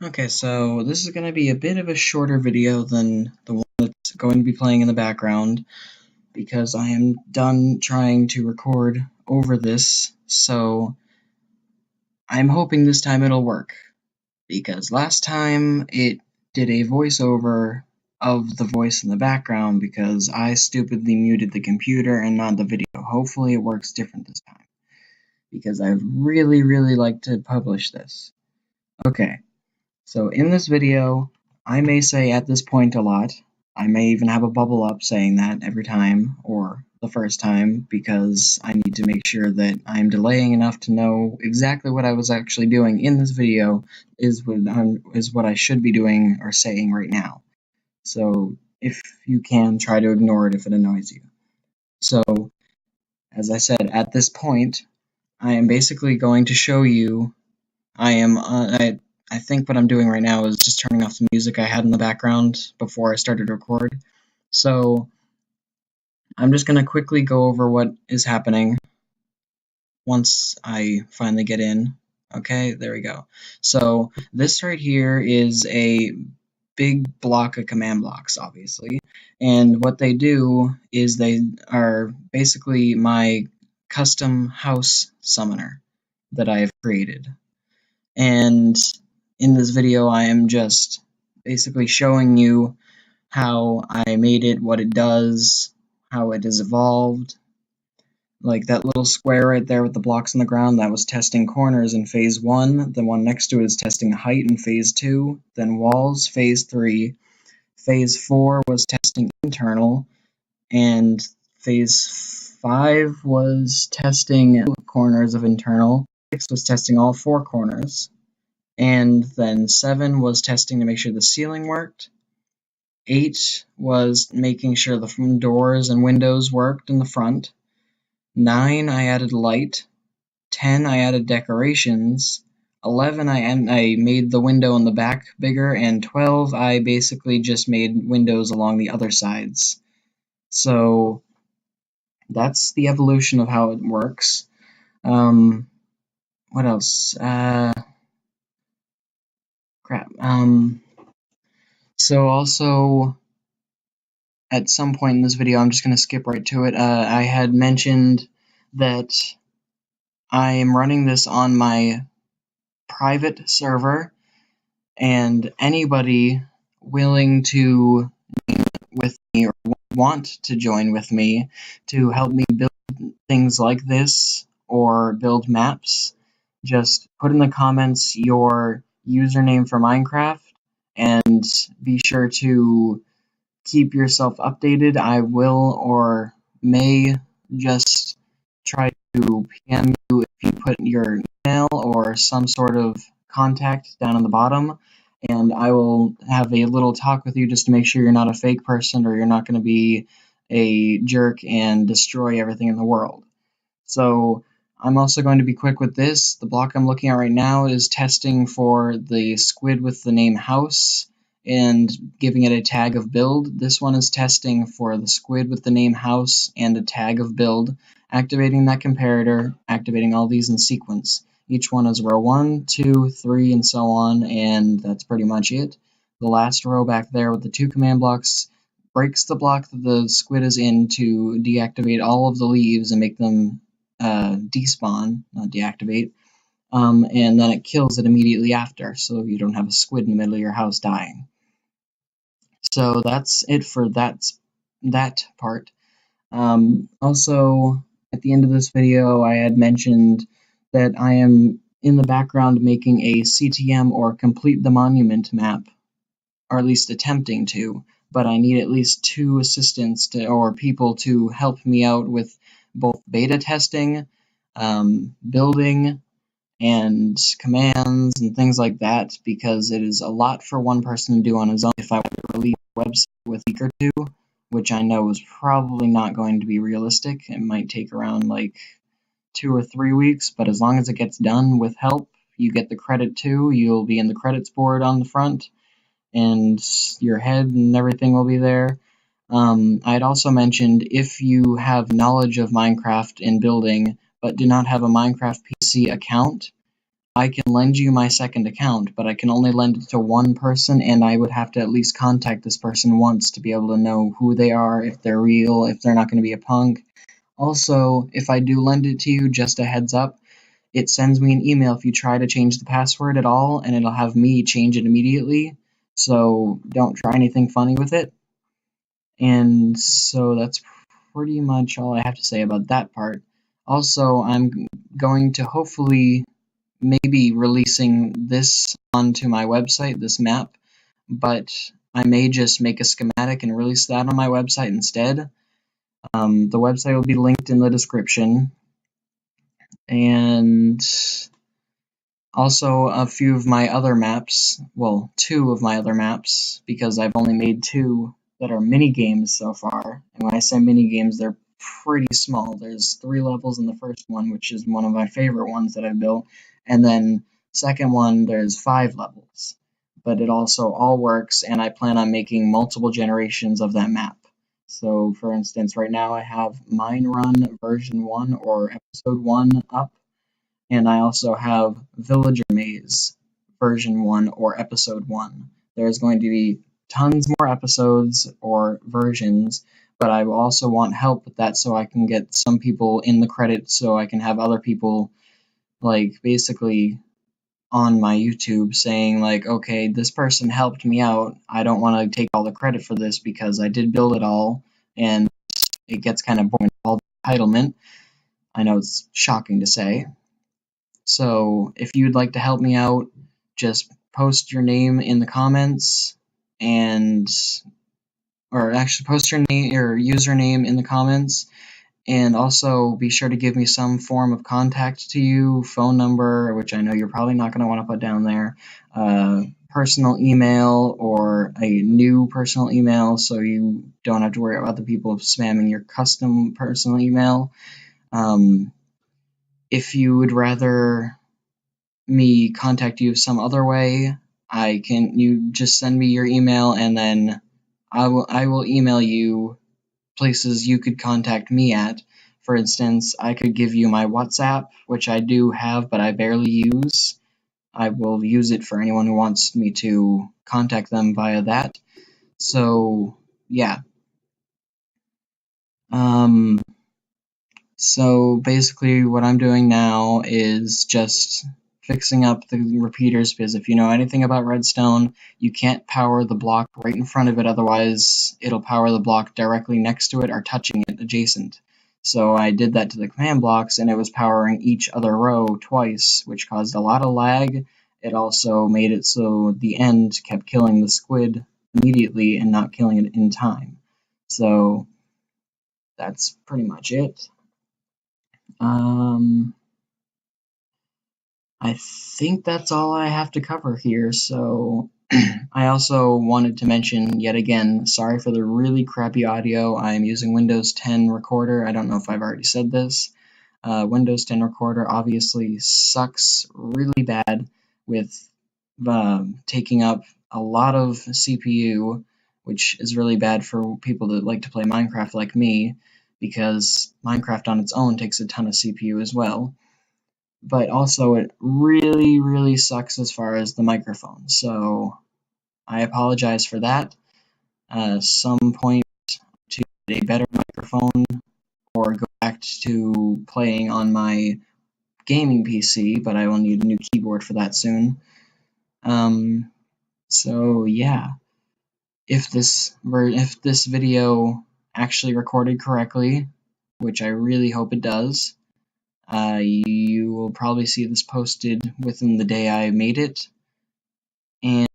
Okay, so this is going to be a bit of a shorter video than the one that's going to be playing in the background because I am done trying to record over this, so I'm hoping this time it'll work because last time it did a voiceover of the voice in the background because I stupidly muted the computer and not the video. Hopefully it works different this time because I really like to publish this. Okay. So in this video, I may say at this point a lot. I may even have a bubble up saying that every time, or the first time, because I need to make sure that I'm delaying enough to know exactly what I was actually doing in this video is what I should be doing or saying right now. So if you can, try to ignore it if it annoys you. So, as I said, at this point, I am basically going to show you I think what I'm doing right now is just turning off the music I had in the background before I started to record. So I'm just going to quickly go over what is happening once I finally get in. Okay, there we go. So this right here is a big block of command blocks, obviously. And what they do is they are basically my custom house summoner that I have created. And in this video I am just basically showing you how I made it, what it does, how it has evolved. Like that little square right there with the blocks on the ground, that was testing corners in phase 1, the one next to it is testing height in phase 2, then walls, phase 3, phase 4 was testing internal, and phase 5 was testing corners of internal, 6 was testing all 4 corners. And then 7 was testing to make sure the ceiling worked. 8 was making sure the doors and windows worked in the front. 9 I added light. 10 I added decorations. 11 I made the window in the back bigger, and 12 I basically just made windows along the other sides. So that's the evolution of how it works. What else? Crap. So also, at some point in this video, I'm just going to skip right to it, I had mentioned that I am running this on my private server, and anybody willing to join with me or want to join with me to help me build things like this or build maps, just put in the comments your username for Minecraft and be sure to keep yourself updated. I will or may just try to PM you if you put your email or some sort of contact down on the bottom, and I will have a little talk with you just to make sure you're not a fake person or you're not going to be a jerk and destroy everything in the world. So I'm also going to be quick with this. The block I'm looking at right now is testing for the squid with the name house and giving it a tag of build. This one is testing for the squid with the name house and a tag of build, activating that comparator, activating all these in sequence. Each one is row 1, 2, 3, and so on, and that's pretty much it. The last row back there with the 2 command blocks breaks the block that the squid is in to deactivate all of the leaves and make them despawn, not deactivate, and then it kills it immediately after, so you don't have a squid in the middle of your house dying. So that's it for that part. Also, at the end of this video, I had mentioned that I am in the background making a CTM or Complete the Monument map, or at least attempting to, but I need at least 2 assistants or people to help me out with both beta testing, building, and commands and things like that, because it is a lot for one person to do on his own. If I were to release a website with a week or 2, which I know is probably not going to be realistic, it might take around like 2 or 3 weeks, but as long as it gets done with help, you get the credit too. You'll be in the credits board on the front, and your head and everything will be there. I had also mentioned if you have knowledge of Minecraft and building, but do not have a Minecraft PC account, I can lend you my second account, but I can only lend it to one person, and I would have to at least contact this person once to be able to know who they are, if they're real, if they're not going to be a punk. Also, if I do lend it to you, just a heads up, it sends me an email if you try to change the password at all, and it'll have me change it immediately, so don't try anything funny with it. And so that's pretty much all I have to say about that part. Also, I'm going to hopefully maybe releasing this onto my website, this map, but I may just make a schematic and release that on my website instead. The website will be linked in the description, and also a few of my other maps, well, 2 of my other maps, because I've only made 2 that are mini games so far. And when I say mini games, they're pretty small. There's 3 levels in the first one, which is one of my favorite ones that I've built, and then second one there's 5 levels. But it also all works, and I plan on making multiple generations of that map. So for instance, right now I have Mine Run version 1 or episode 1 up, and I also have Villager Maze version 1 or episode 1. There's going to be tons more episodes or versions, but I also want help with that so I can get some people in the credits so I can have other people like basically on my YouTube saying like, okay, this person helped me out. I don't want to take all the credit for this because I did build it all, and it gets kind of boring, all the entitlement. I know it's shocking to say. So if you'd like to help me out, just post your name in the comments, and or actually post your username in the comments, and also be sure to give me some form of contact to you, phone number, which I know you're probably not going to want to put down there, personal email, or a new personal email so you don't have to worry about the people spamming your custom personal email. If you would rather me contact you some other way, you just send me your email, and then I will email you places you could contact me at. For instance, I could give you my WhatsApp, which I do have but I barely use. I will use it for anyone who wants me to contact them via that. So yeah. So basically what I'm doing now is just fixing up the repeaters, because if you know anything about redstone, you can't power the block right in front of it, otherwise it'll power the block directly next to it or touching it adjacent. So I did that to the command blocks, and it was powering each other row twice, which caused a lot of lag. It also made it so the end kept killing the squid immediately and not killing it in time. So that's pretty much it. I think that's all I have to cover here, so I also wanted to mention yet again, sorry for the really crappy audio. I'm using Windows 10 Recorder. I don't know if I've already said this. Windows 10 Recorder obviously sucks really bad with taking up a lot of CPU, which is really bad for people that like to play Minecraft like me, because Minecraft on its own takes a ton of CPU as well. But also it really, really sucks as far as the microphone. So I apologize for that. Some point to get a better microphone or go back to playing on my gaming PC, but I will need a new keyboard for that soon. So yeah, if this video actually recorded correctly, which I really hope it does, you will probably see this posted within the day I made it. And